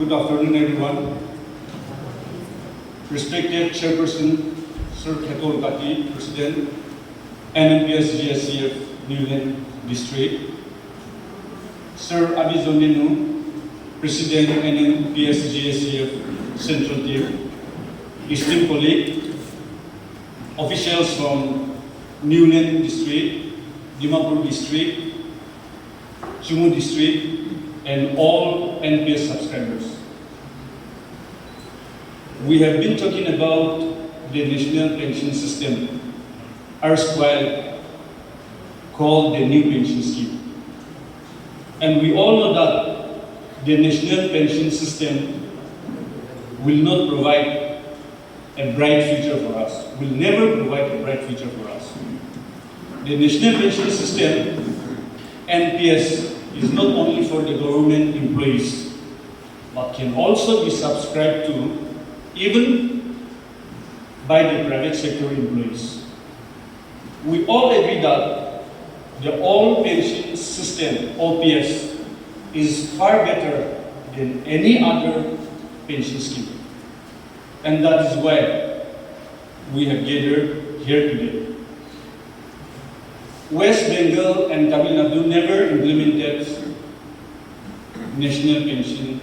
Good afternoon, everyone. Respected Chairperson, Sir Khetol Kati, President, NNPS GSCF Newland District, Sir Abizon Nenu, President, NNPS GSCF Central Team, esteemed colleague, officials from Newland District, Dimapur District, Chumu District, and all NPS subscribers. We have been talking about the National Pension System, erstwhile called the New Pension Scheme. And we all know that the National Pension System will not provide a bright future for us, will never provide a bright future for us. The National Pension System, NPS, is not only for the government employees, but can also be subscribed to even by the private sector employees. We all agree that the All Pension System, OPS, is far better than any other pension scheme. And that is why we have gathered here today. West Bengal and Tamil Nadu never implemented National Pension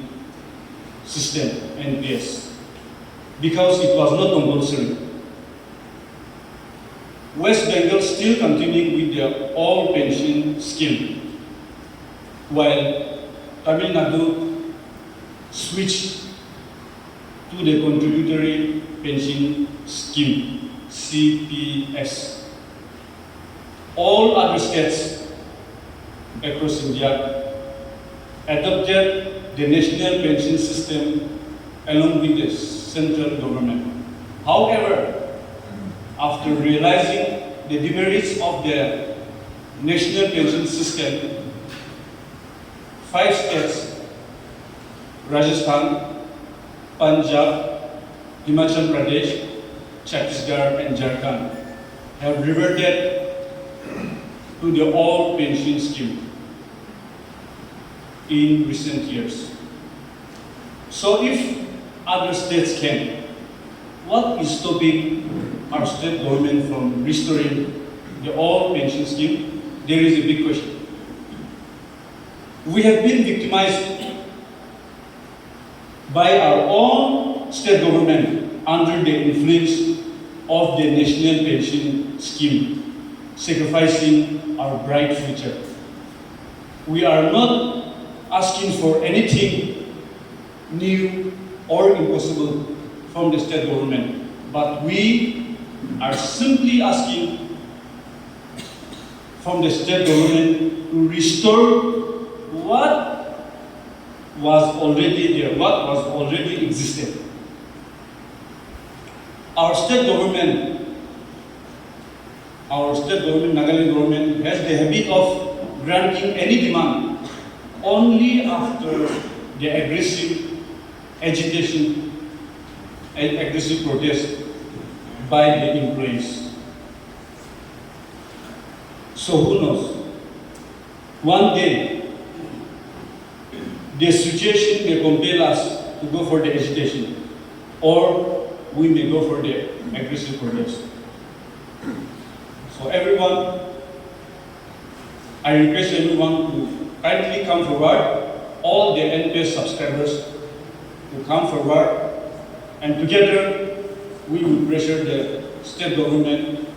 System, NPS, because it was not compulsory. West Bengal still continuing with their all pension scheme, while Tamil Nadu switched to the contributory pension scheme, CPS. All other states across India adopted the national pension system along with the central government. However, after realizing the demerits of the national pension system, 5 states, Rajasthan, Punjab, Himachal Pradesh, Chhattisgarh, and Jharkhand, have reverted to the all pension scheme in recent years. So if other states can, what is stopping our state government from restoring the all pension scheme? There is a big question. We have been victimized by our own state government under the influence of the national pension scheme, sacrificing our bright future. We are not asking for anything new or impossible from the state government, but we are simply asking from the state government to restore what was already there, what was already existed. Our state government, Nagaland government, has the habit of granting any demand only after the aggressive agitation and aggressive protest by the employees. So who knows? One day, the situation may compel us to go for the agitation, or we may go for the aggressive protest. So everyone, I request everyone to kindly come forward, all the NPS subscribers to come forward, and together we will pressure the state government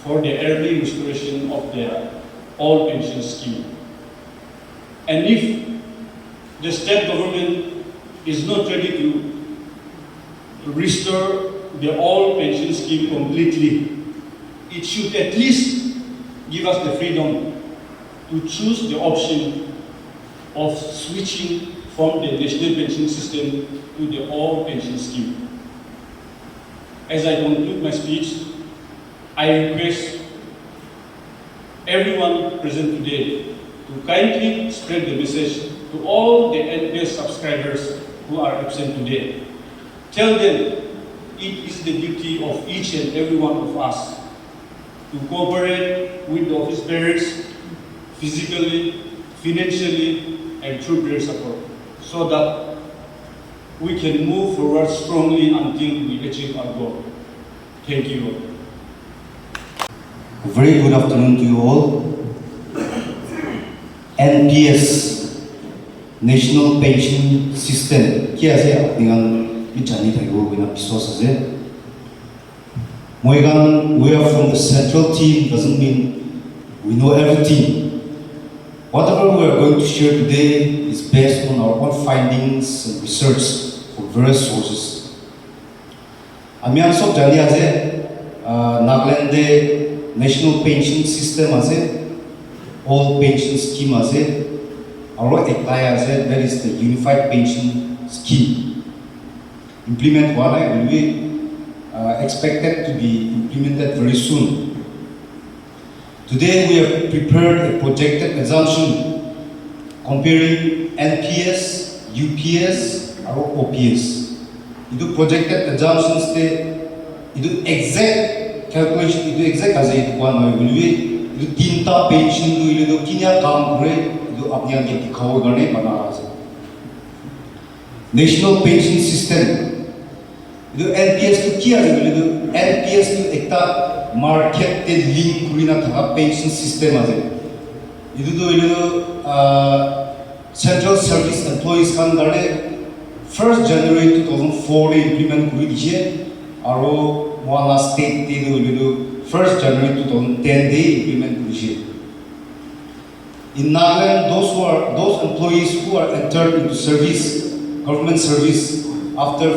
for the early restoration of the all pension scheme. And if the state government is not ready to restore the all pension scheme completely, it should at least give us the freedom to choose the option of switching from the national pension system to the all pension scheme. As I conclude my speech, I request everyone present today to kindly spread the message to all the NPS subscribers who are absent today. Tell them it is the duty of each and every one of us to cooperate with the office bearers physically, financially, and through prayer support, so that we can move forward strongly until we achieve our goal. Thank you all. A very good afternoon to you all. NPS, National Pension System, kia saya dengan bincang tayo dengan pisos saja. Moigan, we are from the central team doesn't mean we know everything. Whatever we are going to share today is based on our own findings and research from various sources. Amian sok jani aje Nagaland National Pension System aje. All pension scheme as our as that is the unified pension scheme. Implement one will be expected to be implemented very soon. Today we have prepared a projected assumption comparing NPS, UPS, or OPS. Itu projected assumptions itu exact calculation itu exact as one will be itu tinta pension itu kinya काम करे itu अपने आगे दिखाओ करने बना रहा है. National Pension System itu NPS itu क्या है itu NPS itu एकता market ते link कुरिना था pension system आजे itu Central Service Employees kan करने 1st January 2004 implement कुरी दिए आरो वहाँ state itu 1st January 2010 they implement Kurishe. In Nagaland, those employees who are entered into service, government service after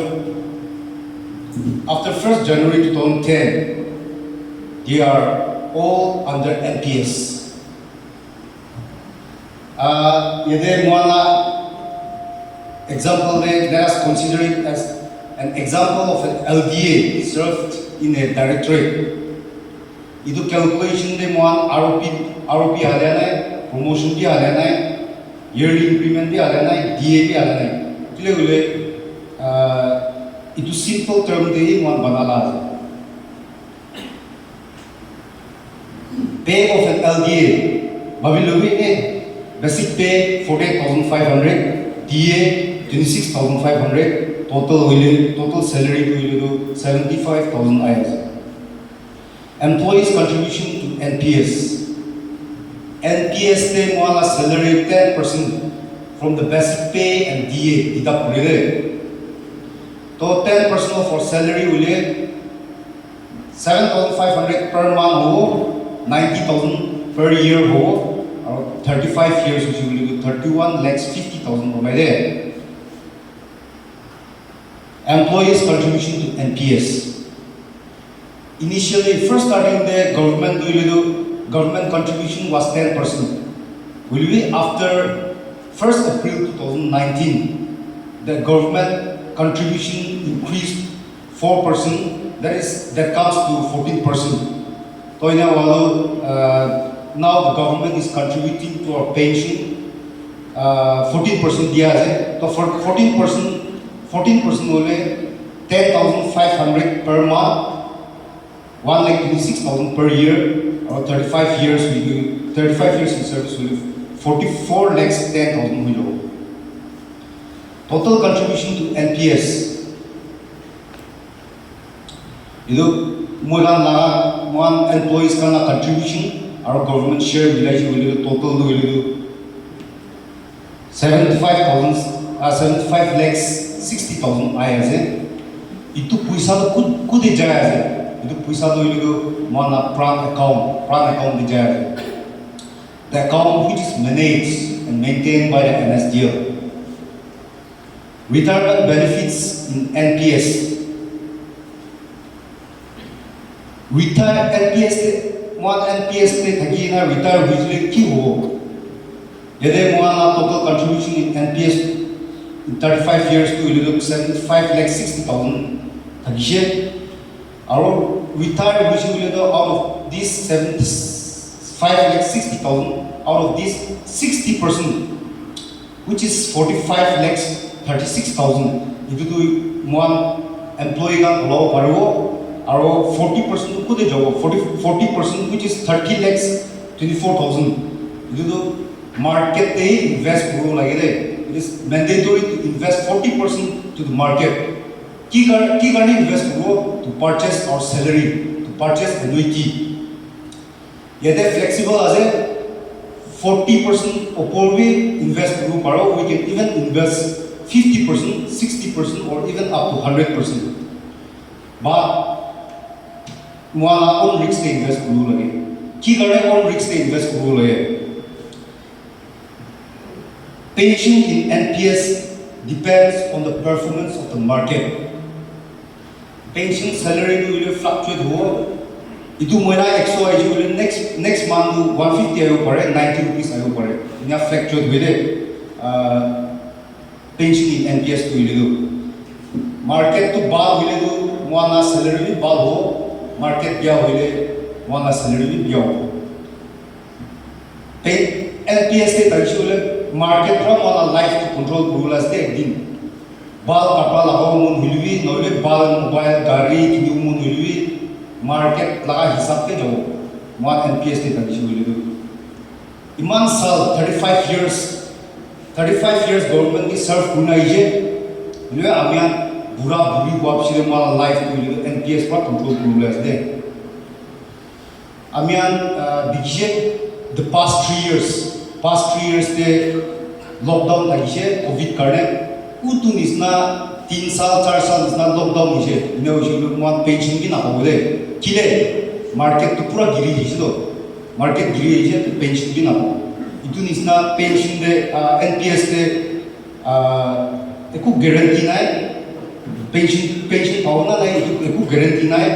1st January 2010, they are all under NPS. Yede muana example let us consider it as an example of an LDA served in a directorate. Itu calculation de one ROP alena promotion भी alena yearly increment भी alena DA भी alena इसलिए itu simple term de one banala pay of an LDA babilowi ne basic pay 48,500 DA 26,500 total salary to 75,000 IS. Employees' contribution to NPS. NPS they want salary 10% from the basic pay and DA deduct related. So 10% of our salary will be 7,500 per month or 90,000 per year or 35 years which will be 31 lakhs 50,000 over there. Employees' contribution to NPS. Initially, first starting the government contribution was 10%. Will be after 1st April 2019, the government contribution increased 4%. That comes to 14%. So now the government is contributing to our pension 14% दिया है. So for 14% only 10,500 per month. 1,26,000 per year, or 35 years we do 35 years in service we do 44 lakhs 10,000 below. Total contribution to NPS. One employees kana contribution, our government share village will do total do 75 lakhs 60,000 IS. Itu puisa kude jaya. Itu puisa itu mana pran account dijaya. The account which is managed and maintained by the NSDL. Retirement benefits in NPS. NPS ne thagi na retire visually ki ho. Yede mana total contribution in NPS in 35 years to 75 lakh 60,000 thagi. Our retired visually out of this 75 lakh 60,000, out of this 60%, which is 45 lakhs 36,000. If you do one employee got low paro, our 40% could job 40%, which is 30 lakhs 24,000. If you do market they invest pro like that, it is mandatory to invest 40% to the market. Key karne invest kuro to purchase our salary, to purchase annuity. Yete flexible as 40% opor we invest kuro paro, we can even invest 50%, 60% or even up to 100%. But muala on risk invest kuro lage. Key karne on risk invest kuro lage. Pension in NPS depends on the performance of the market. Pension salary will fluctuate ho. Itu moina exo ayu will next month 150 ayu pare 90 rupees ayu pare. Inya fluctuate with pension in NPS to will do. Market to bal will do moana salary bal ho. Market bia will moana salary bia ho. NPS te tarishule market from on a life to control rule as they din bal kapal lagaw mun hilwi noile bal mobile gari kinu mun hilwi market laga hisab ke jo mon NPS te tabishi hilu iman sal 35 years government ki serve kuna ije hilu amya bura buri wap shile mal life to hilu NPS pa control rule as they amya bigje the past 3 years te lockdown tagishe covid karne utun isna 3 saal 4 saal isna lockdown ise ne ojulu mon pension ki na hole kile market to pura giri ise do market giri ise to pension ki na ho itun isna pension de NPS de eku guarantee nai pension pauna nai eku guarantee nai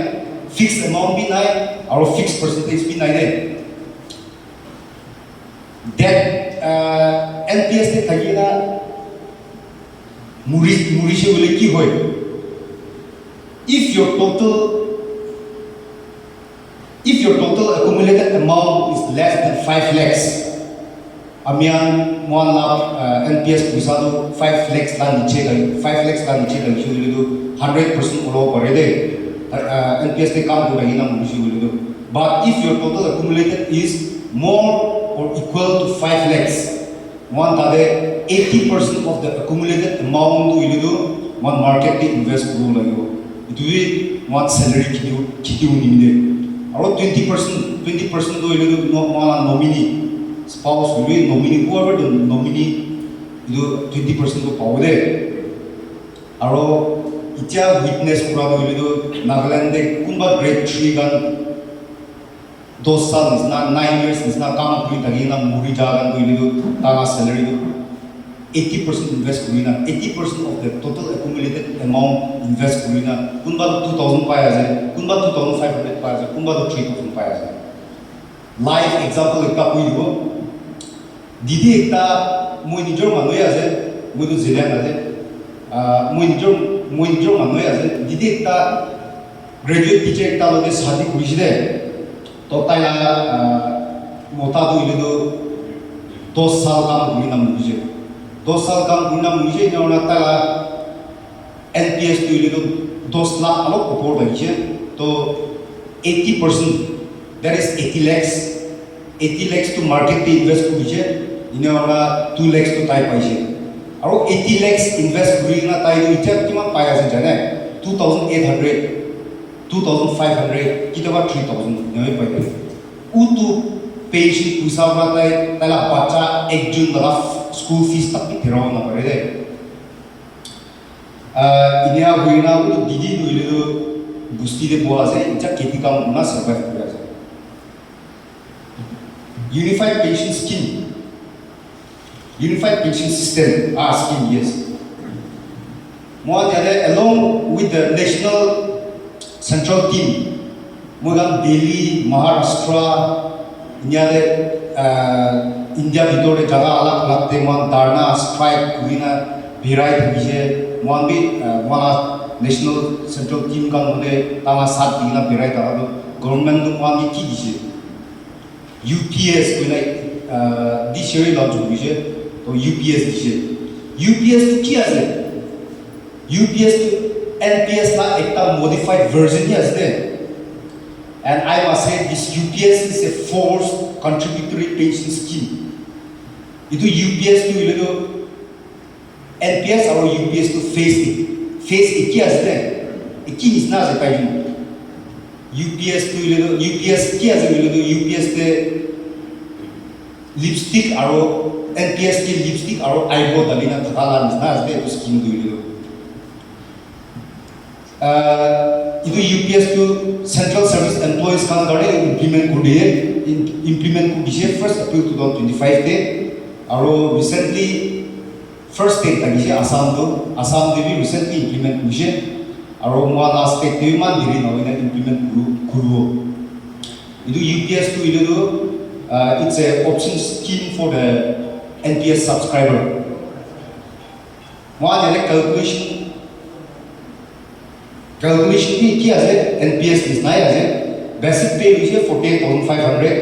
fixed amount bi nai aur fixed percentage bi nai de that NPS te thagina murishe bole ki hoy if your total accumulated amount is less than 5 lakhs amian 1 lakh NPS puisa do 5 lakhs la niche gai 5 lakhs la niche gai shulu do 100% ulo pare de NPS te kam ko gai na murishe bole do but if your total accumulated is more or equal to 5 lakhs one tade 80% of the accumulated amount to ilu one market te invest kuru lagibo itu one salary kitiu nimde aro 20% to ilu no one nominee spouse will nominee whoever the nominee ilu 20% to pawde aro itya witness kura do ilu Nagaland de kunba grade 3 gan 2 साल निस्ना 9 years निस्ना काम कुई तगी ना movie जागन कुई लिदो तागा salary do 80% invest कुई ना 80% of the total accumulated amount invest कुई ना कुनबा 2000 पाया जाए कुनबा 2500 पाया जाए कुनबा 3000 पाया जाए live example एक का कुई लिबो दीदी एक ता मोई निजोर मानोय आजे मोई तो जिले आजे मोई निजोर मानोय आजे दीदी एक ता graduate teacher एक ता लोगे शादी कुई जिले तो ताया मोटा तो इले तो 2 साल काम गुना मुझे 2 साल काम गुना मुझे ने ओना ताला NPS तो इले तो 2 लाख आलो ऊपर बचे तो 80% that is 80 lakhs to market पे invest कुछ इन्हें ओना 2 lakhs तो ताई पाइजे और 80 lakhs invest कुछ ना ताई तो इच्छा किमान पाया से जाने 2800 2500 kita 3000 nawe paite utu pension puisa batai tala bacha ekjun dala school fees tak thiraw na pare de inia huina utu didi duile busti de boa ase icha keti kam na survive kora ase unified pension system scheme yes mo along with the national central team mogan Delhi Maharashtra inyale India bitore jaga alag te mon dharna strike kuina birai thije mon bi mona national central team kan mone tama sat dina birai ta government du mon ki dise UPS kuina this year launch hoise to UPS dise UPS to ki ase UPS to NPS la ekta modified version hi ase and I must say this UPS is a forced contributory pension scheme itu UPS tu ile NPS or UPS to face iki asde iki nisna ase paijin UPS to UPS ki ase UPS te lipstick aro NPS ki lipstick aro eyebrow dalina thakala nisna asde to scheme do itu UPS to Central Service Employees kan kare implement kudise 1st April 2025 te aro recently first state tagise Assam devi recently implement kudise aro moala state te man diri noina implement kuru itu UPS to it's a option scheme for the NPS subscriber moala calculation भी किया है NPS लिखना है basic pay लीजिए 48,500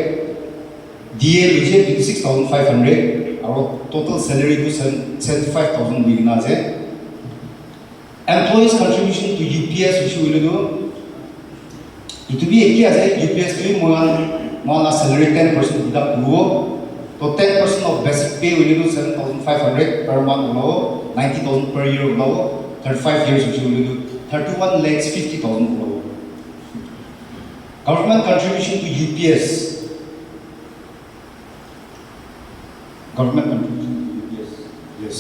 DA लीजिए 26,500 और total salary को 75,000 लिखना है employees contribution to UPS which will do itu भी किया है UPS भी मोना salary 10% deduct हुआ तो 10% of basic pay will do 7,500 per month हुआ 90,000 per year हुआ 35 years which will do 31 lakhs 50,000 crore. Government contribution to UPS. Government contribution to UPS. Yes.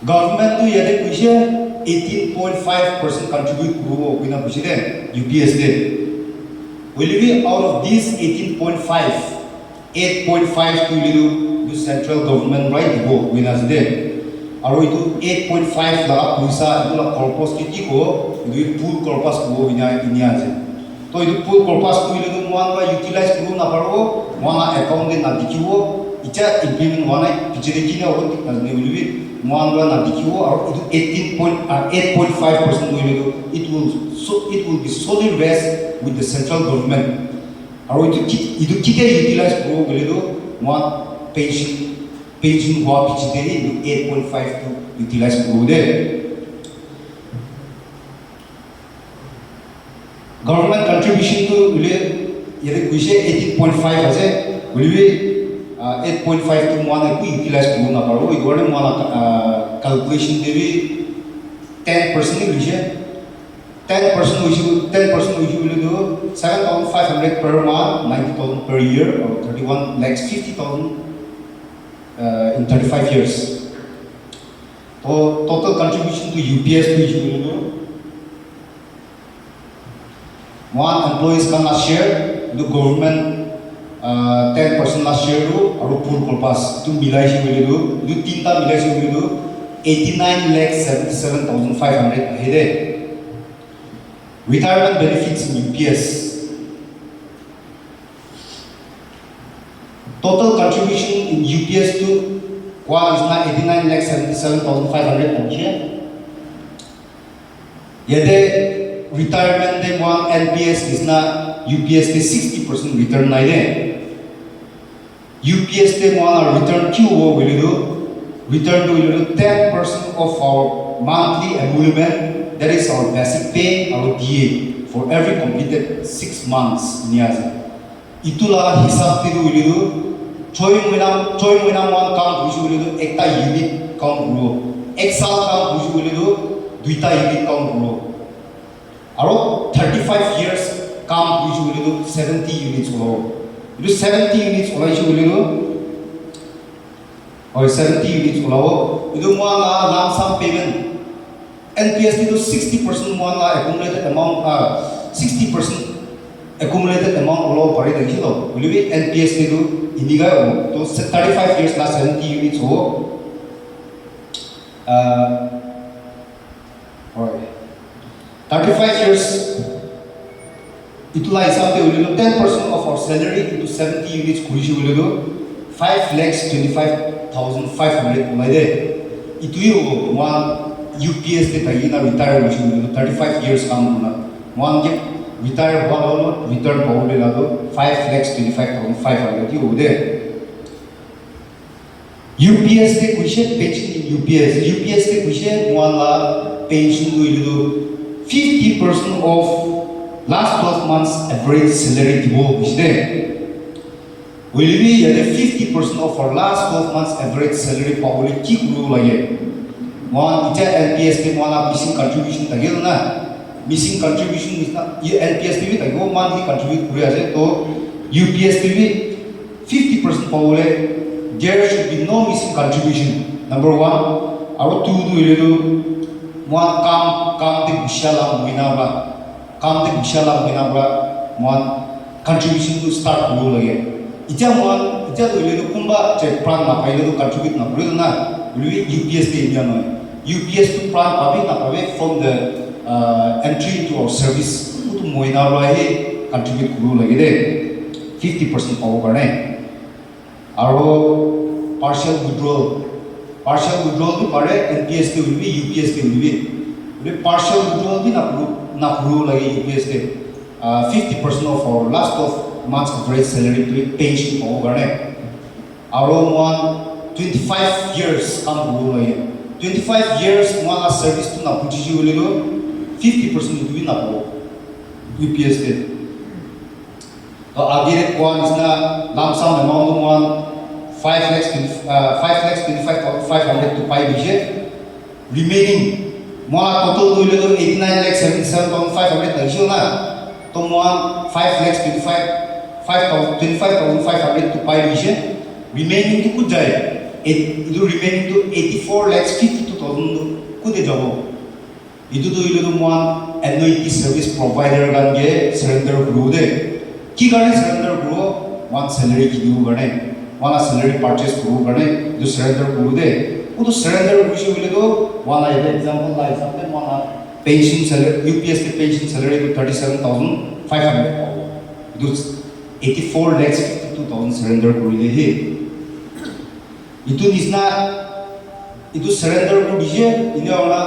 Government to yade kuishe 18.5% contribute to kuina kuishe de UPS de. Will be out of these 18.5, 8.5 to the central government right go kuina de. Aro itu 8.5 la puisa itu la corpus kiti ko itu full corpus ko ini aja. To itu full corpus ko itu moana utilize ko na paro moana account de na dikiwo icha implement moana pichire kine oro tikne ulwi moana na dikiwo aro itu 8.5% it will be solely rest with the central government. Aro itu kite utilize ko itu moana pension हुआ पिछले 8.5 to utilize करोगे government contribution to यदि कुछ 18.5 है बोलिए 8.5 to माना कोई utilize करो ना पड़ो इधर माना calculation देवी 10% लीजिए 10% बोलिए तो 7,500 per month 90,000 per year or 31 lakhs 50,000 in 35 years. So total contribution to UPS to one employees can last share, the government 10% last share do, or pool corpus to milai do, tinta milai do 89 lakhs 77,500 ahead. Retirement benefits in UPS. Total contribution in UPS to one is now 89 lakhs 77,500 per year. Yet retirement de one NPS is now UPS de 60% return na UPS de one return Q will do return to 10% of our monthly emolument, that is our basic pay, our DA for every completed 6 months. Itulah hisab tidu will do. Choi mwina one count buju will do ekta unit count bro. Exal count buju will do duita unit count bro. Aro 35 years count buju will do 70 units bro. It is 70 units olai will do. Or 70 units bro. Idu mwala lump sum payment. NPS itu 60% mwala accumulated amount 60% accumulated amount below pari tadi itu. Boleh NPS itu ini kan, to 35 years lah 70 units ho. Alright. 35 years itulah hisabnya boleh 10% of our salary into 70 units kurisi boleh 5 lakhs 25,500 mulai deh. Itu yo one UPS de tadi na retire boleh 35 years kamu na. One je retire balo return boleh lah 5 lakhs 25,500 yo deh. UPS de kuishe pension in UPS de kuishe one la pension itu 50% of last 12 months average salary dibo kuishe. will be yet 50% of our last 12 months average salary probably keep rule again. One ita LPS te one missing contribution again na missing contribution is not LPS te bi go monthly contribute kuri ase to UPS te bi 50% probably there should be no missing contribution. Number one, our two do one kam te bishala muina ba kam te bishala muina ba one contribution to start rule again. Ita do kumba che pran na paile do contribute na bro na will UPS te india no UPS to pran pabi na pabe from the entry into our service to moina ra he contribute rule lagi de 50% power karne aro partial withdrawal भी पड़े NPS के भी UPS के भी partial withdrawal भी ना rule लगे UPS के 50% of our last of months average salary to pension होगा ने around 25 years काम rule लगे 25 years वाला service तो ना पूछी जी बोले लो 50% भी ना हो UPS के तो आगे रे कौन इसना lump sum amount one 5,25,500 to pay budget. Remaining, more total do 89,77,500 tayo na. To more 5,25,500 to pay budget. Remaining to kudjay. It do remaining to 84,52,000 kude jabo. Itu do more annuity service provider gan ge surrender guru de. Ki gane surrender guru one salary ki do gane. वाला salary purchase करो करने जो surrender करो दे वो तो surrender कुछ बोले तो वाला ये एग्जांपल ला हिसाब से वाला पेंशन सैलरी यूपीएस के पेंशन सैलरी को 37,500 जो 84,52,000 सरेंडर करो दे है itu सरेंडर करो दीजिए इन्हें वाला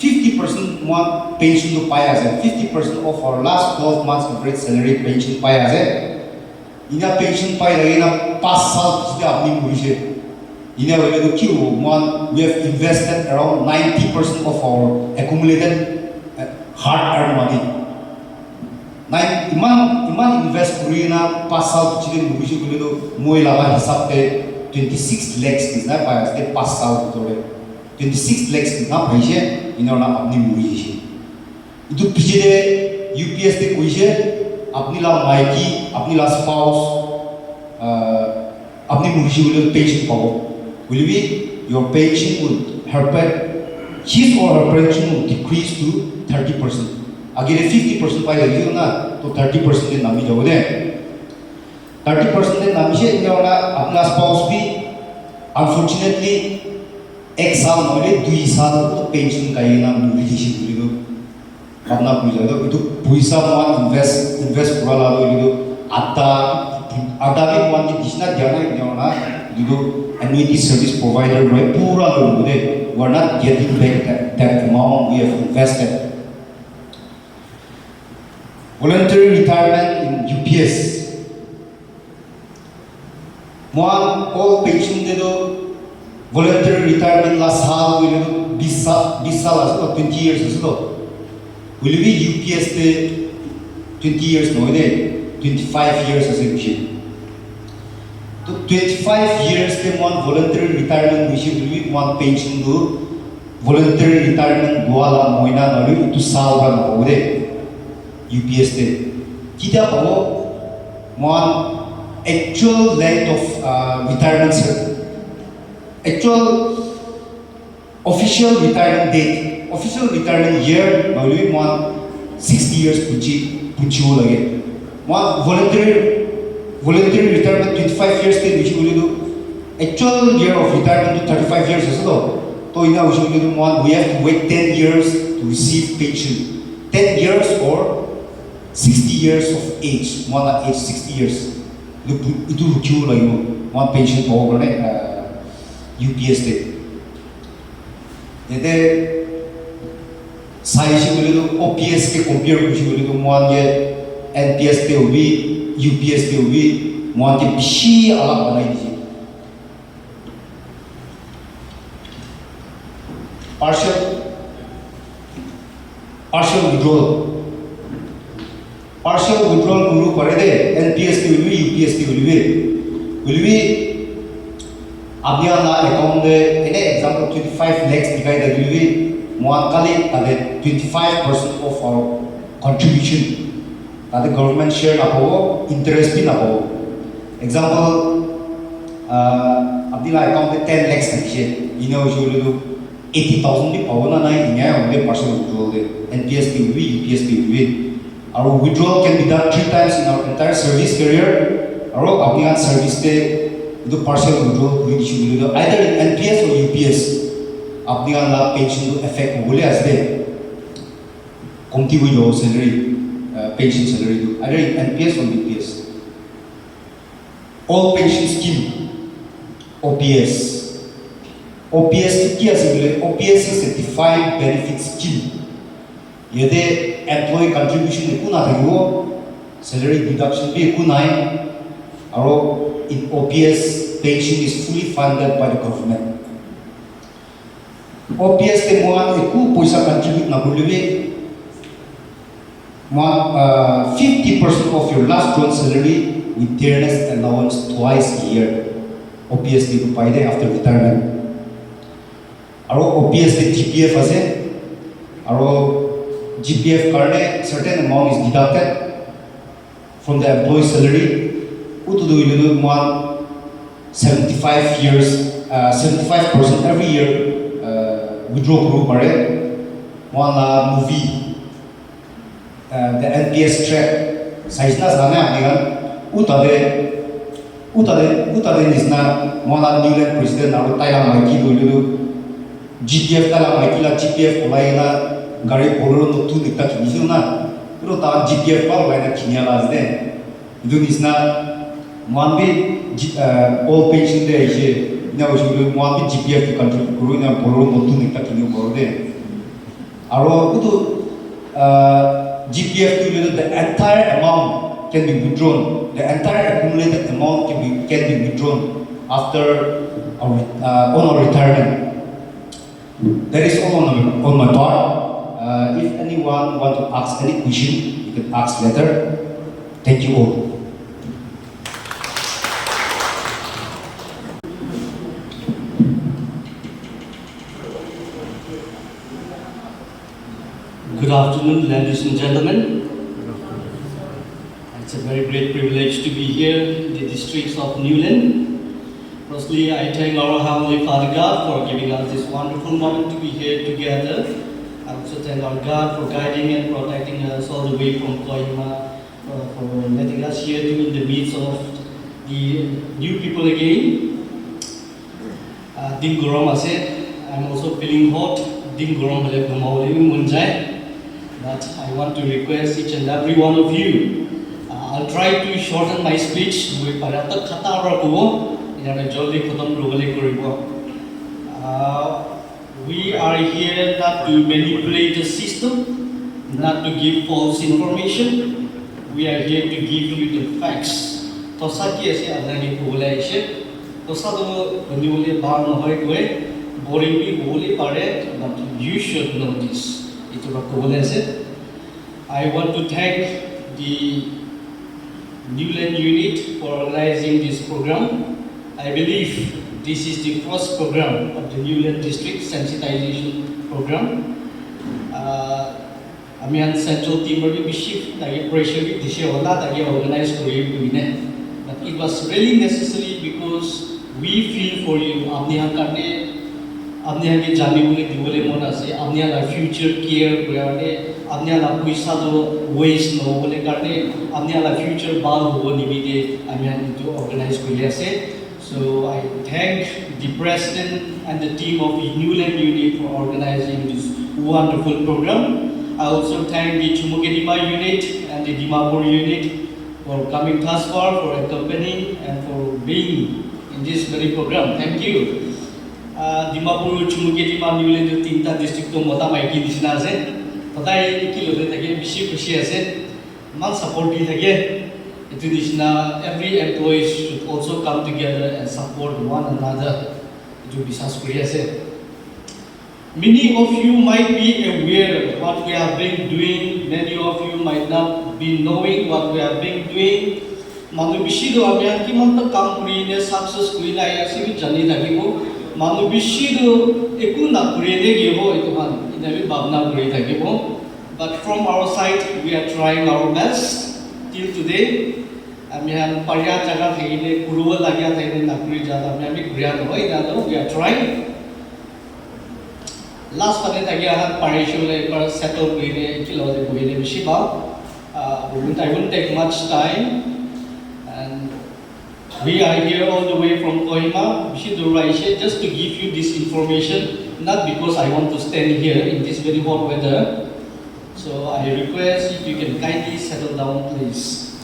50% वन पेंशन तो पाया जाए 50% of our last 12 months average salary pension पाया जाए इन्हें पेंशन पाई लगे ना 5 साल पिछले अपनी मुझे से इन्हें वाले तो क्यों one we have invested around 90% of our accumulated hard earned money Iman invest करी ना 5 साल पिछले मुझे से बोले तो मोए लावा हिसाब पे 26 lakhs कितना पाया से 5 साल तोड़े 26 lakhs कितना पैसे इन्हें वाला अपनी मुझे से इतो पिछले UPS ते कोई से अपनी ला मायकी अपनी ला स्पाउस अपनी मुझे बोले पेंशन पाओ will be your pension would his or her pension would decrease to 30% अगर 50% पाई लगी हो ना तो 30% के नामी जाओ दे 30% के नामी से इन्हें वाला अपना स्पाउस भी unfortunately एक साल नॉले 2 साल तो पेंशन का ये नाम मुझे से बोले तो अपना पूजा तो itu puisa wan invest pura lalu itu ada भी wan di disna jana jana itu annuity service provider gue pura lalu deh we are not getting back that amount we have invested. Voluntary retirement in UPS wan all pension deh do voluntary retirement last साल itu 20 साल atau 20 years itu will be UPS te 20 years no de 25 years as a mission to 25 years te one voluntary retirement mission will be one pension do voluntary retirement goala moina no to sal ra no de UPS te kita pago one actual length of retirement actual official retirement date official retirement year maybe one 60 years puchi lage one voluntary retirement 25 years te which will do actual year of retirement to 35 years as well so ina which will do one we have to wait 10 years to receive pension 10 years or 60 years of age one age 60 years itu rukiu lagi one pension power ne UPS te jadi size बोले तो OPS के compare कुछ बोले तो मान ये NPS पे होगी UPS पे होगी मान के बिशी अलग बनाई दीजिए partial withdrawal partial withdrawal guru parede NPS ki ulwi UPS ki ulwi abia na account de ene example 25 lakhs dikai da ulwi moan kali ade 25% of our contribution ade government share na ho interest bi na ho example abdila account de 10 lakhs na ino julu 80,000 bi pawna na inya only partial withdrawal de NPS ki ulwi UPS ki ulwi. Our withdrawal can be done 3 times in our entire service career. Our Abnian service day, the partial withdrawal we do either in NPS or UPS. Abnian la pension to affect wole as they comti withdrawal salary, pension salary either in NPS or UPS. All pension scheme, OPS. OPS ki as OPS is a defined benefit scheme. Yede employee contribution be kuna thagibo, salary deduction be kunai, aro in OPS pension is fully funded by the government. OPS te moan eku poisa contribute na bulwe, moan 50% of your last drawn salary with dearness allowance twice a year. OPS te paide after retirement. Aro OPS te GPF ase, aro GPF karne certain amount is deducted from the employee salary. Utu do ilu mo 75 years, 75% every year withdraw group pare. Mo na movie, the NPS track size na sana apnigan utade nisna mo na Newland president aro Thailand maiki do ilu GPF Thailand maiki la GPF olai na gari bolero no tu nikta kini na pero ta GPF par lain kinya lazde idunisna moanbi all pension de je na oju moanbi GPF ki contribute kuru na bolero no tu nikta kini borode aro utu GPF ki the entire amount can be withdrawn, the entire accumulated amount can be withdrawn after on our retirement. That is all on my part. If anyone want to ask any question, you can ask later. Thank you all. Good afternoon, ladies and gentlemen. It's a very great privilege to be here in the districts of Newland. Firstly, I thank our Heavenly Father God for giving us this wonderful moment to be here together. I also thank our God for guiding and protecting us all the way from Kohima, for letting us here to in the midst of the new people again. Ding Gorom said, I'm also feeling hot. Ding Gorom Munjai. But I want to request each and every one of you. I'll try to shorten my speech. We are here not to manipulate the system, not to give false information. We are here to give you the facts. Tosaki ase alani bolai ise. Tosado baniole bar no hoy goe boring bi boli pare, but you should know this. Itu bakole ase. I want to thank the Newland unit for organizing this program. I believe this is the first program of the Newland district sensitization program. Amihan central team will be shift, like pressure with this year, that organized for you. But it was really necessary because we feel for you. Amihan ke jani bole dibole mona se, amihan la future care brande, amihan la puisa do waste no bole karne, amihan la future bal ho nimide, amihan to organize for you. So I thank the president and the team of the Newland unit for organizing this wonderful program. I also thank the Chumukedima unit and the Dimapur unit for coming thus far, for accompanying and for being in this very program. Thank you. Dimapur Chumukedima Newland tinta district to mota maiki disna ase. Tatai kilole thake bishi khushi ase. Man support di thake. Every employee should also come together and support one another to be successful. Many of you might be aware of what we have been doing. Many of you might not be knowing what we have been doing. Manu bishi do ami han kiman ta kam kuri ne success kuri na ya sibi jani thakibo. Manu bishi do eku na kuri ne gibo itu han ina bi bhavna kuri thakibo. But from our side, we are trying our best till today. Ami han parya jaga thayine kuruwa lagya thayine nakuri jada ami kuriya no hoi na we are trying. Last one is again parishu par settle kuri kilo de kuri bishi ba. I won't take much time, and we are here all the way from Kohima, Bishi Duraishe, just to give you this information. Not because I want to stand here in this very hot weather. So I request if you can kindly settle down, please.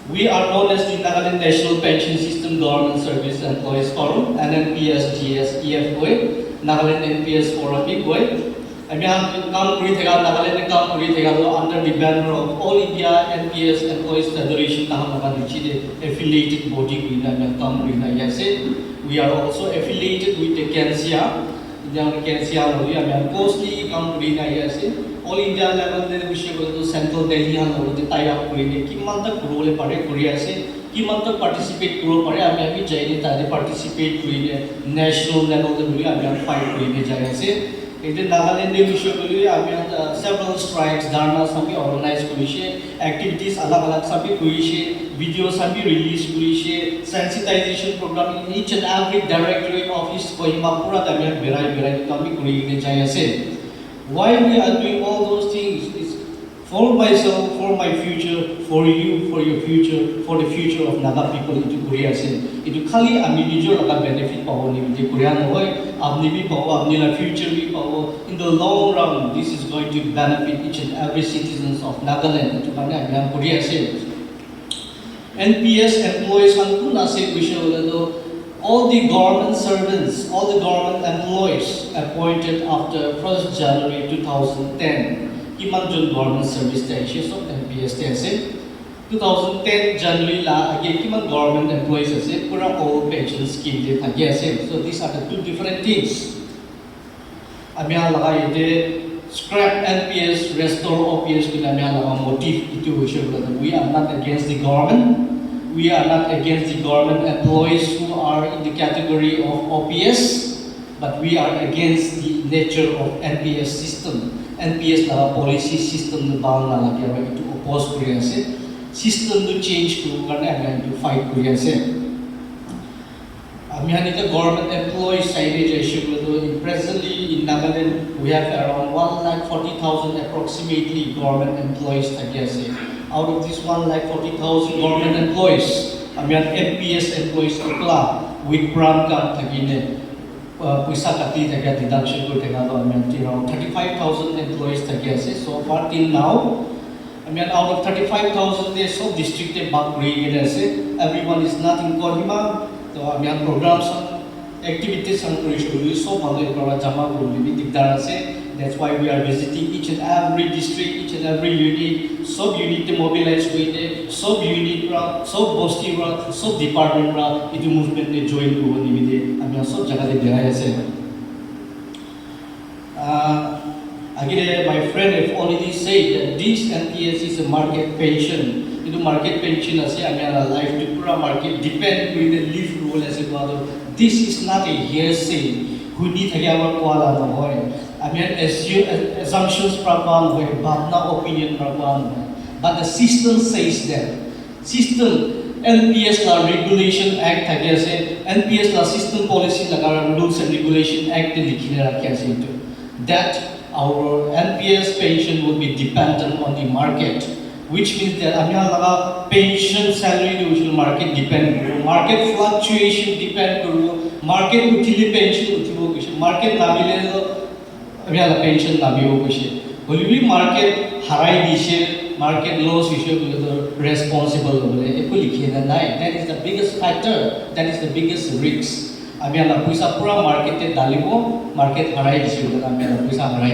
We are known as the Nagaland National Pension System Government Service Employees Forum, NNPS GS EFOA, Nagaland NPS Forum Bigway. I mean, Nagaland under the banner of All India NPS Employees Federation, affiliated body. We are also affiliated with the KENSIA. All India level we should Central Delhi and tie up Kimanta role Korea say Kimanta participate group participate to national level the fight Jayase. In Nagaland we should several strikes, dharma sambi organized activities alag sambi videos sambi release sensitization program in each and every directorate office Kohima pura berai kami Jayase. Why we are doing all those things is for myself, for my future, for you, for your future, for the future of Naga people into Korea. Itu kali ami nijo laga benefit power ni di Korea noy, amni bi power, amni la future bi power. In the long run, this is going to benefit each and every citizens of Nagaland. Itu mana ami Korea NPS employees hantu nasi wisho all the government servants, all the government employees appointed after 1st January 2010, Kimanjun Government Service Station of NPS TSA. 2010 January la again Kiman government employees as pura old pension scheme so these are the two different things. Amya laga ide scrap NPS, restore OPS with amya laga motive itu we are not against the government. We are not against the government employees who are in the category of OPS, but we are against the nature of NPS system. NPS na policy system na bang na lagi to oppose Korea se system to change to karena to fight Korea se. Amihan ito government employees side presently in Nagaland we have around 140,000 approximately government employees se. Out of this 140,000 government employees, NPS employees with PRAM card puisa kati deduction around 35,000 employees so far till now. Out of 35,000 they so districted back everyone is not in Kohima. So programs activities and so that's why we are visiting each and every district, each and every unit. So unit to mobilize with it, so unit, so bosti, so department, itu movement they join to one imide. So jaga de beraya se. Again, my friend have already said that this NPS is a market pension. Itu market pension as life to pura market depend with the leaf rule as it was. This is not a hearsay. Who need to have a kuala no hoy. Assumptions prapan hoy, but not opinion prapan. But the system says that. System NPS la Regulation Act NPS la System Policy la Rules and Regulation Act that our NPS pension will be dependent on the market, which means that pension salary which will market depend, market fluctuation depend, market utili pension utibo market nabile pension nabibo Holibi market harai dishe, market loss issue responsible that is the biggest factor, that is the biggest risk. Puisa pura market dalibo, market harai issue puisa harai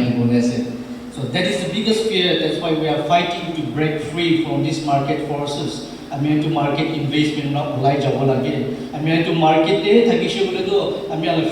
so that is the biggest fear. That's why we are fighting to break free from these market forces. To market investment not ulai jabo lage. To market the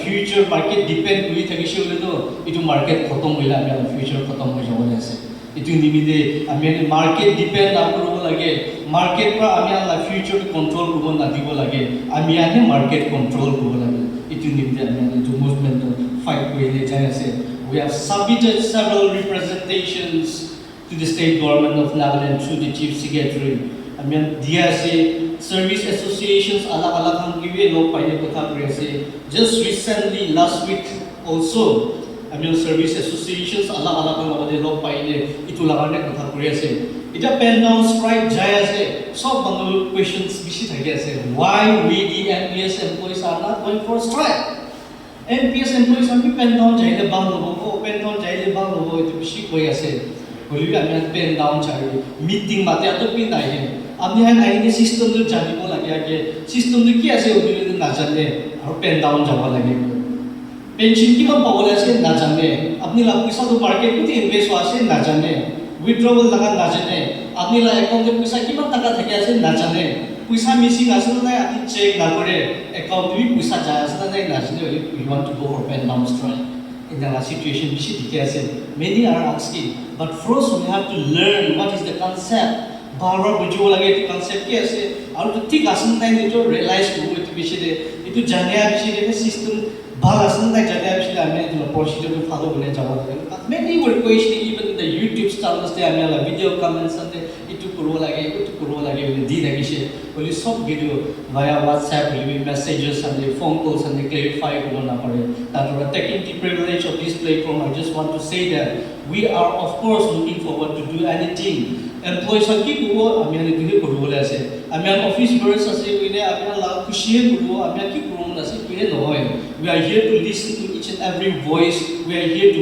future market depend with itu market khotom hoila future khotom ho jabo lase. itu nimide ami market depend na kuro lage market pra ami la future control kuro na dibo lage ami ane market control kuro lage itu nimide ami to movement fight kore jai ase. We have submitted several representations to the state government of Nagaland through the chief secretary. I mean, DSA service associations alag hang give log paile kotha kore ase. Just recently, last week also, I mean, service associations alag hang log paile itu lagane kotha kore ase. Ita pen down strike jai ase. So bangul questions bishi thake ase. Why we the MPS employees are not going for strike? MPS employees are pen down jai le bang lobo, pen down jai le bang lobo itu bishi koi ase. Boleh kami pen down cari meeting mati atau pin naik. Abni hari ini sistem tu jadi pun lagi aja. Sistem tu kia sih udah itu najanne, harus pen down jawab lagi. Pension kita bawa lagi najanne. Abni lah pisah tu market itu invest wasi najanne. Withdrawal lagan najanne. Abni lah account tu pisah kita tak ada lagi najanne. Pisah missing asal na ati check na kore. Account tu pisah jaya asal na najanne. We want to go for pen down strike. In that situation, we should many are asking, but first we have to learn what is the concept. Baru bujuk lagi itu concept kia se, aru tu tik asan tay itu realize dulu itu bisa deh, itu jania bisa deh system bal asan tay jania bisa deh, ame itu procedure tu follow boleh jawab lagi. Many were questioning even in the YouTube channels deh, ame lah video comments ante itu kuru lagi, boleh di lagi sih, boleh soft video via WhatsApp, boleh messages ante phone calls ante clarify kuru na pare. That we are taking the privilege of this platform. I just want to say that we are of course looking forward to do anything. Employees are keep go, I mean, do kuru boleh ase. I mean, office birds ase, we ne, I mean, lah kushie kuru, I mean, keep kuru ase, we ne no. We are here to listen to each and every voice. We are here to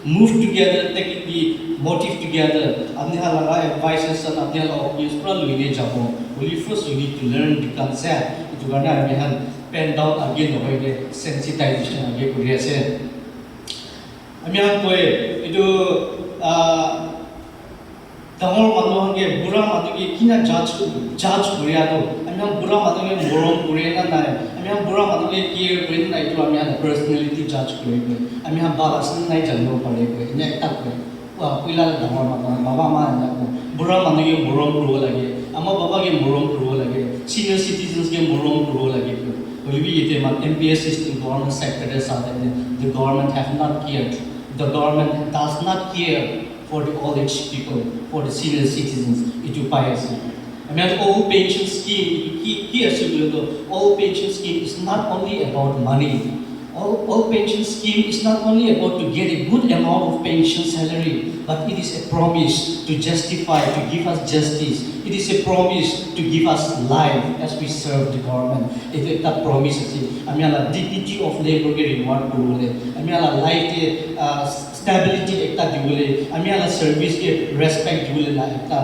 move together, taking the motive together. Apne halaga advices and apne halaga opinions pra luine jabo. Only first we need to learn the concept. Itu karena I mean, pen down again no hoye sensitization again kuri ase. I mean, koi itu dangor manu hange bura manu ke kina judge kuri ado. I mean, bura manu ke morom kuri na na. I mean, bura manu ke care kuri na itu I mean, personality judge kuri ko. I mean, balasan na jalo pare ko. Ina tak ko. Wah, pila dangor manu baba ma na ko. Bura manu ke morom kuro lagi. Ama baba ke morom kuro lagi. Senior citizens ke morom kuro lagi ko. Boleh ite man MPS system government sector the government have not cared. The government does not care for the old age people, for the senior citizens. Itu payah. I mean, all pension scheme. Here, all pension scheme is not only about money. All pension scheme is not only about to get a good amount of pension salary, but it is a promise to justify, to give us justice. It is a promise to give us life as we serve the government. It is that promise. I mean, the dignity of labor get reward kuru le. I mean, life stability ekta dibole. I mean, service get respect dibole na ekta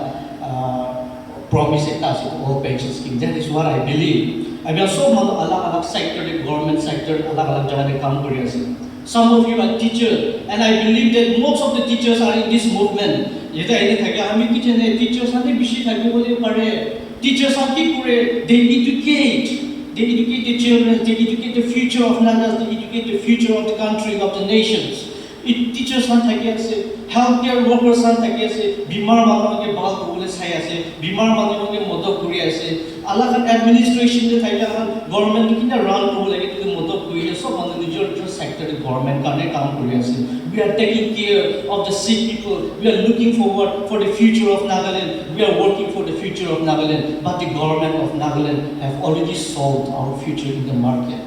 promise ekta se all pension scheme. That is what I believe. I mean, so many alag sector, the government sector, alag jaga de kam kuri ase. Some of you are teachers, and I believe that most of the teachers are in this movement. Yeta ine thake ami kichene teachers ante bishi thake bole pare. Teachers are ki kure, they educate the children, they educate the future of Nagas, they educate the future of the country, of the nations. Teachers are thake ase, healthcare workers are thake ase, bimar manu ke bal kule sai ase, bimar manu ke modok kuri ase. Alag administration the thake government kinda run kuru lagi to the modok kuri ase. So manu nijor sector the government karne kam kuri ase. We are taking care of the sick people. We are looking forward for the future of Nagaland. We are working for the future of Nagaland. But the government of Nagaland have already solved our future in the market.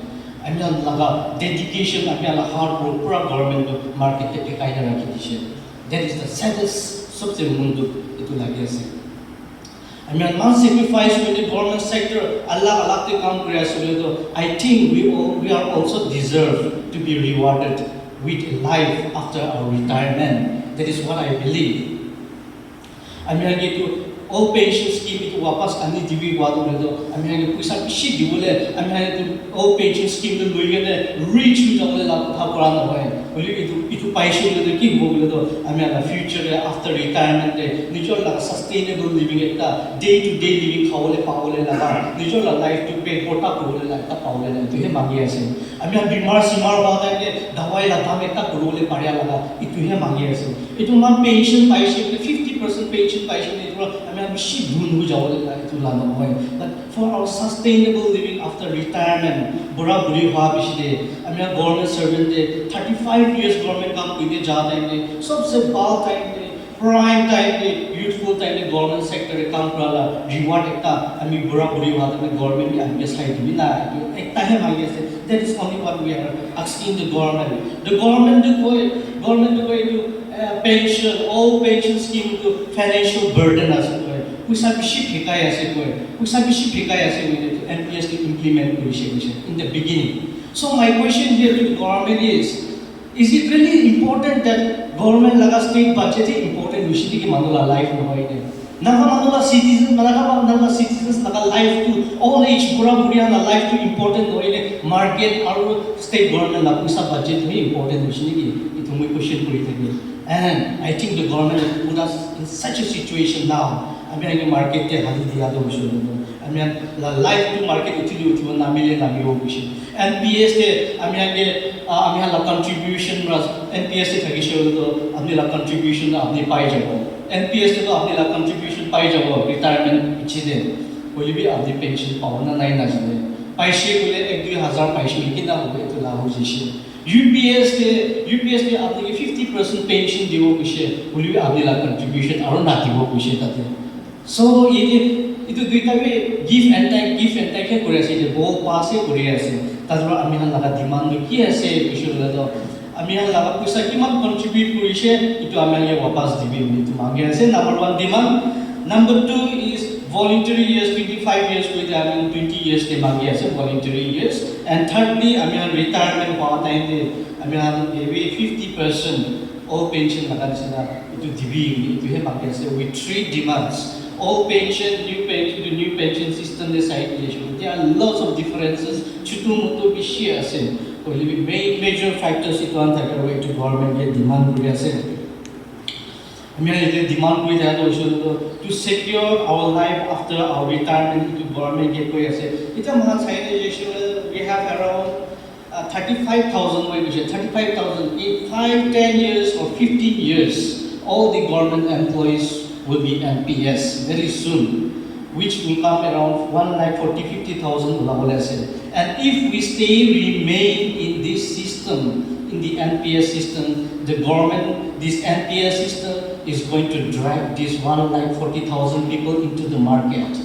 I mean, dedication, I mean, hard work, pura government market te kaida rakhi dishe. That is the saddest sabse mundu itu lagi ase. I mean, non-sacrifice with the government sector, Allah te kam kuri ase to. I think we are also deserve to be rewarded with a life after our retirement. That is what I believe. I mean, all pension scheme itu wapas ani diwi gua tu ledo ami hanya puisa bishi diwole ami hanya tu all pension scheme tu luigen de reach tu jawole la tha kora na hoy boli itu paisho ledo ki ho ledo ami hanya future de after retirement de nijor la sustainable living ekta day to day living khawole pawole la nijor la life to pay kota kole la ta pawole la tu he mangi ase ami hanya bimar simar ba ta ke dawai la dam ekta korole paria la itu he mangi ase itu man pension paisho 50% pension paisho ni I mean, she don't know but for our sustainable living after retirement, bura buri hua bishide. I mean, government servant de 35 years government काम करने जा रहे हैं. सबसे बाल time de, prime time de, youthful time de government sector de काम कराला reward Ekta. I mean, bura buri hua तो government भी आगे side भी ना एकता है मांगे से. That is only what we are asking the government. The government to कोई pension, all pension scheme to financial burden as well. Puisa bishi phikai ase NPS to implement in the beginning. So my question here to the government is it really important that government laga state budget is important usually ki manula life no hoy de naga manula citizens laga life to all age pura buriya na life to important hoy de market aru state government la puisa budget bhi important usually ki itu moi question kori thaki. And I think the government has put us in such a situation now. I mean, market ke hali diya do bisho. I mean, la life to market utili na mile na biho bisho. NPS ke I mean la contribution ras NPS ke thagi sholo do apni la contribution na apni pai jabo. NPS ke to apni la contribution pai jabo retirement ichi de. Koi bhi apni pension pauna nai na jane. Paise kole 1-2,000 paise likina hobe to la ho jishi. UPS ke apni 50% pension dibo bishe. Koi bhi apni la contribution aro na dibo bishe tate. So itu duita be give and take kore ase de ball pass kore ase tajra ami han laga demand ki ase bisho la do ami han laga puisa kiman contribute korise itu ami ye wapas dibi itu mangi ase number 1 demand. Number 2 is voluntary years 25 years with I mean 20 years de mangi ase voluntary years. And thirdly ami han retirement pa time de ami han 50% all pension laga sina itu dibi itu he mangi ase with 3 demands. All pension, the new pension system decide there are lots of differences. Chutu mutu bishi ase. Only major factors it one that are to government get demand kuri ase. I mean, the demand kuri that also to secure our life after our retirement to government get kuri ase. Ita mahan side we have around 35,000 35,000 in 5-10 years or 15 years. All the government employees will be NPS very soon, which will come around 1,40,000-50,000. And if we remain in this system, in the NPS system, the government, this NPS system is going to drag these 1,40,000 people into the market.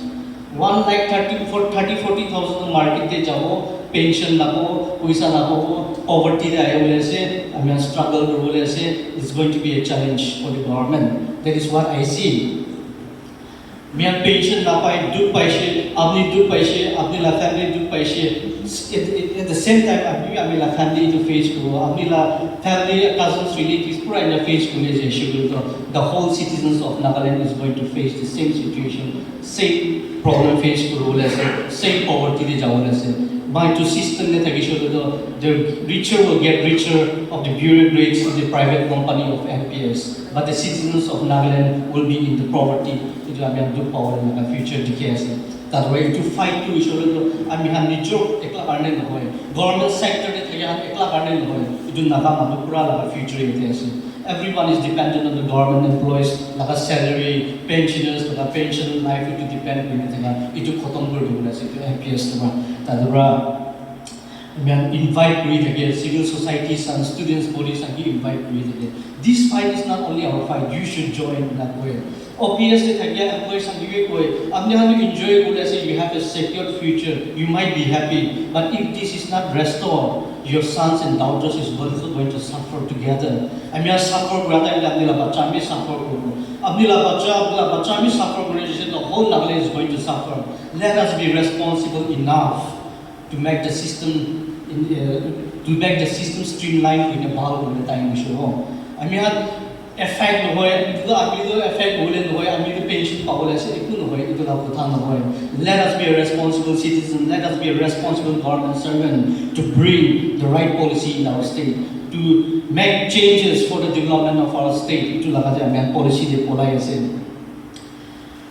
1,30,000-40,000 market de jabo, pension labo, puisa labo, poverty de ayo bole se, I mean struggle bole se, it's going to be a challenge for the government. That is what I see. Mian pension na pai duk paise, apni la family duk paise. At the same time, apni la family to face kuro, apni la family cousins relatives pura in the face kuro je shugul. The whole citizens of Nagaland is going to face the same situation, same problem face kuro lese, same poverty de jawo lese. By to system ne thagi shugul the richer will get richer of the bureaucrats in the private company of NPS. But the citizens of Nagaland will be in the poverty. Itu ami am duk power na future dikhe ase. That way to fight to issue ami han nijo ekla karne na hoy. Government sector de thage han ekla karne na hoy. Itu naga manu pura la future ite ase. Everyone is dependent on the government employees, laga salary, pensioners, laga pension life to depend kine thega. Itu khotom kori dibole ase to NPS tama. Tadura invite kuri thake civil societies and students bodies and invite kuri thake. This fight is not only our fight, you should join that way. Obviously thake employees and you koi apne han enjoy kore ase, you have a secure future, you might be happy, but if this is not restored, your sons and daughters is also going to suffer together. I mean suffer brother apne la bacha me suffer koro, apne la bacha me suffer kore jise the whole Nagaland is going to suffer. Let us be responsible enough to make the system streamlined in a ball with the time we show home. I mean, effect নহয় itu amido effect hole নহয় amido pension পাবলে আছে একো নহয় itu la কথা নহয় let us be a responsible citizen let us be a responsible government servant to bring the right policy in our state to make changes for the development of our state itu la kaje ami policy de polai ase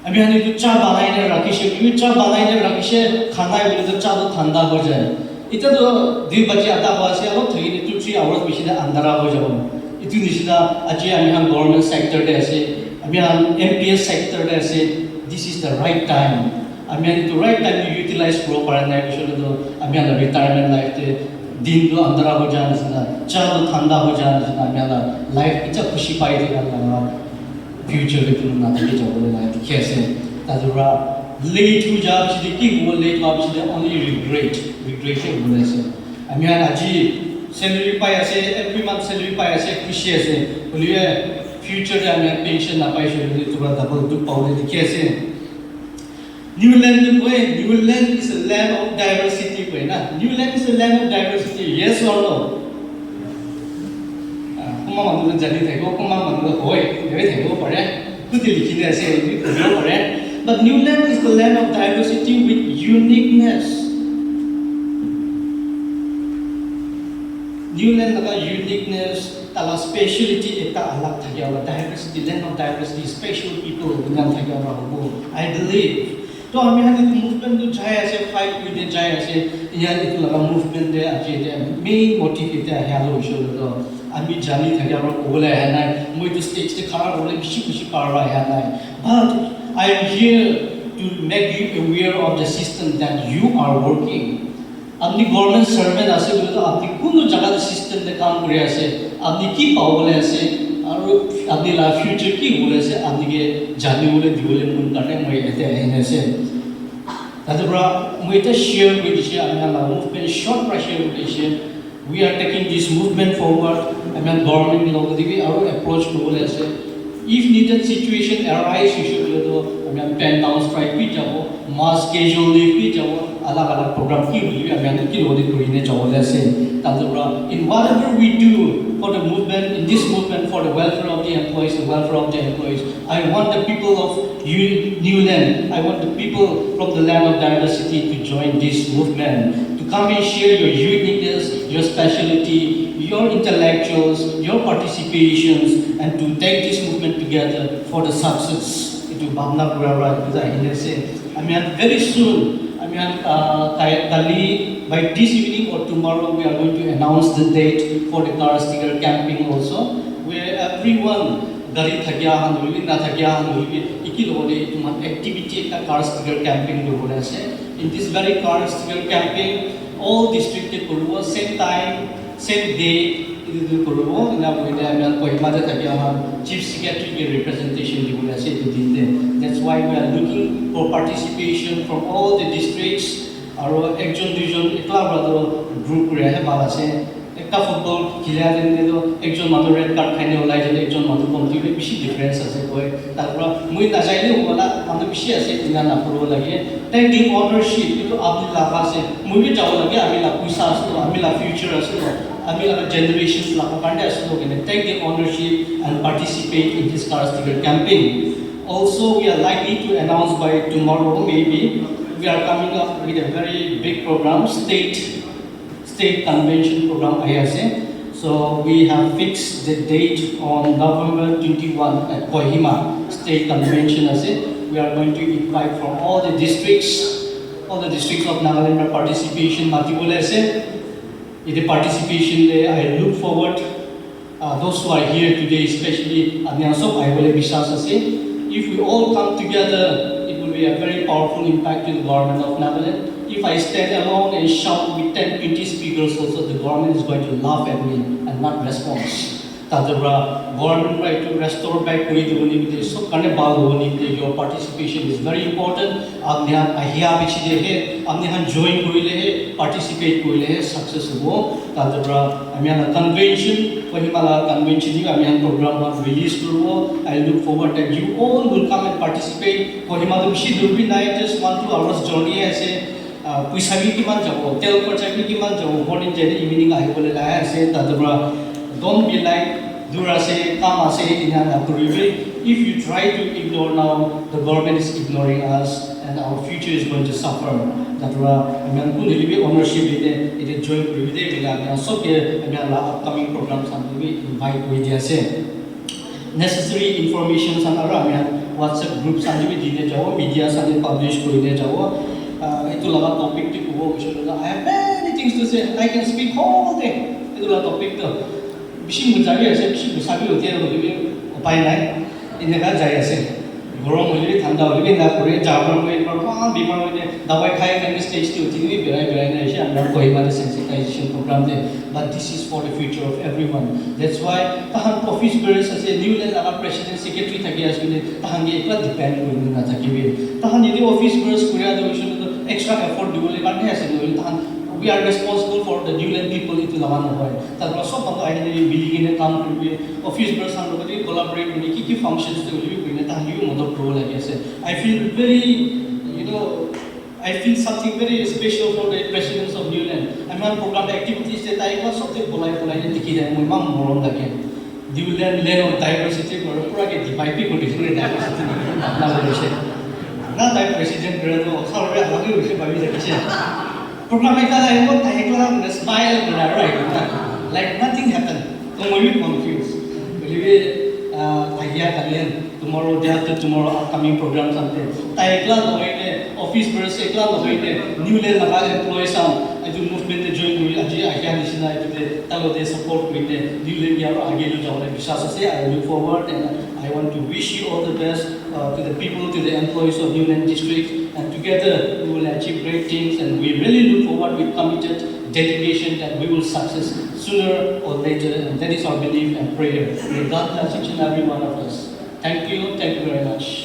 আমি হানি তো চা বানাইনে রাখিছে তুমি চা বানাইনে রাখিছে খানায় বলে তো চা তো ঠান্ডা হয়ে যায় এটা তো 2 বাজে আধা বাজে আলো থেকে 2-3 আওয়ার্স বেশি আন্ধারা হয়ে যাবে itu nisida aji ami han government sector de ase ami han MPS sector de ase this is the right time ami han to right time to utilize pro parana bishole to ami han retirement life te din do andara ho jana sina cha do thanda ho jana sina ami han life icha khushi pai de na future le tu na te jabole na dikhe ase tadura late hu jab chide ki go late jab chide only regret bole ase ami han aji salary pai ase every month salary pai ase khushi ase boliye future de ami pension na pai shole to double to paule dikhe ase new land is a land of diversity ko na new land is a land of diversity yes or no kuma manu jani thaigo kuma manu hoi debe thaigo pare kuti likhine ase ko pare but new land is the land of diversity with uniqueness New land laga uniqueness, tala speciality ekta alag thakya wala diversity, land of diversity, special people dengan thakya wala hobo. I believe. To ami hani movement to jai ase fight with the jai ase, yan itu laga movement de aje de main motive eta hello show to ami jani thakya wala hobo hai na, moi to stage te khara hole bishi parwa hai na. But I am here to make you aware of the system that you are working. আপনি government servant আছে বলে তো আপনি কোন জায়গাতে সিস্টেমে কাম করে আছে আপনি কি পাবলে আছে আর আপনি লা ফিউচার কি বলে আছে আপনি কে জানি বলে দিবলে মন কাটে মই এতে এনেছে তারপর মই এটা শেয়ার করে দিছি আমি আমার মুভমেন্ট শর্ট শেয়ার করে দিছি we are taking this movement forward আমি গভর্নমেন্ট লোক দিবি আর অ্যাপ্রোচ করলে আছে if needed situation arise issue বলে তো আমি pen down strike কি যাব mass casual leave কি যাব अलग अलग program की हुई है मैंने की रोडी कोई चौले से ताज़ा in whatever we do for the movement in this movement for the welfare of the employees I want the people of New Land I want the people from the land of diversity to join this movement to come and share your uniqueness your speciality your intellectuals your participations and to take this movement together for the success itu bhavna pura kita ini se I mean very soon I mean, Kali, by this evening or tomorrow, we are going to announce the date for the car sticker camping also, where everyone, gari thagya hanuli, na thagya hanuli, ikilode, tuman activity ka car sticker camping lo bole ase. In this very car sticker camping, all district korbo same time, same day, idu korbo. Na boile ami Kohima de thagya han chief secretary ke representation di bole ase to dinde. That's why we are looking for participation from all the districts. Aro ekjon dujon ekla brado group kore hai bala se ekta football khila dene do ekjon manu red card khaine olai jale ekjon manu komti be bishi difference ase koi tarpora moi na jaile hola manu bishi ase tina na poro lage taking ownership itu apni laga se moi bi jao lage ami la puisa asu ami la future asu ami la generations la kande asu logene take the ownership and participate in this car sticker campaign. Also, we are likely to announce by tomorrow, maybe, we are coming up with a very big program, state convention program, ISA. So we have fixed the date on November 21 at Kohima State Convention. We are going to invite from all the districts of Nagaland for participation. In the participation day, I look forward those who are here today, especially Adnyansop, I will be if we all come together, it will be a very powerful impact to the government of Nagaland. If I stand alone and shout with 10-20 speakers also, the government is going to laugh at me and not respond. Tadabra, government right to restore back so your participation is very important. Join participate success Tadabra, convention, convention program release I look forward that you all will come and participate. Just 1-2 hours journey puisa bi kiman jabo tel kharcha bi kiman jabo morning jane evening ahibole la ase tadabra don't be like durase, kamase, inana kuribe. If you try to ignore now, the government is ignoring us, and our future is going to suffer. That I mean, kun hilibi ownership it join kuribe de, I mean, so I mean, upcoming programs and we invite with necessary information and I mean, WhatsApp groups and we dine jawo, media and publish kurine jawo. Itu laga topic tu kubo I have many things to say. I can speak whole day. Itu laga topic tu. Bisi mujabi ase, bisi musabi hotel hobi upai nai. Ini kan jaya ase. Gorong hobi, thanda hobi, na kore jawab hobi, berapa bimar hobi. Dawai khai kan stage tu, tini berai na ase. Anda koi mana sensitization program de. But this is for the future of everyone. That's why tahan office bearers ase, new land agar president secretary thaki ase ni tahan ye ikla depend koi na thaki be. Tahan ini office bearers kuria do extra effort dibole karne ase no tahan we are responsible for the Newland people itu lawan hoy tar sob bang aine building ne kam koribe office bearers han logati collaborate kori ki functions to libi koine tahan yu modok role lagi ase. I feel very I feel something very special for the presidents of Newland. I mean program activities that I was sob te bolai ne dikhi jai moi mam moron lage Newland land of diversity pura ke divide pe ko different diversity na lage na dai president berado sorry lagi usi babi lagi program ita dai mo tai kala smile na right like nothing happened so we confused believe idea kalian tomorrow day after tomorrow upcoming programs ante tai kala hoine office bearers kala hoine new land laga employees aju movement join kori aji idea nisina ite talo de support koine new land yaro age lo jawle bishas ase. I look forward and I want to wish you all the best to the people, to the employees of Newland District, and together we will achieve great things. And we really look forward with committed dedication that we will success sooner or later. And that is our belief and prayer. May God bless each and every one of us. Thank you very much.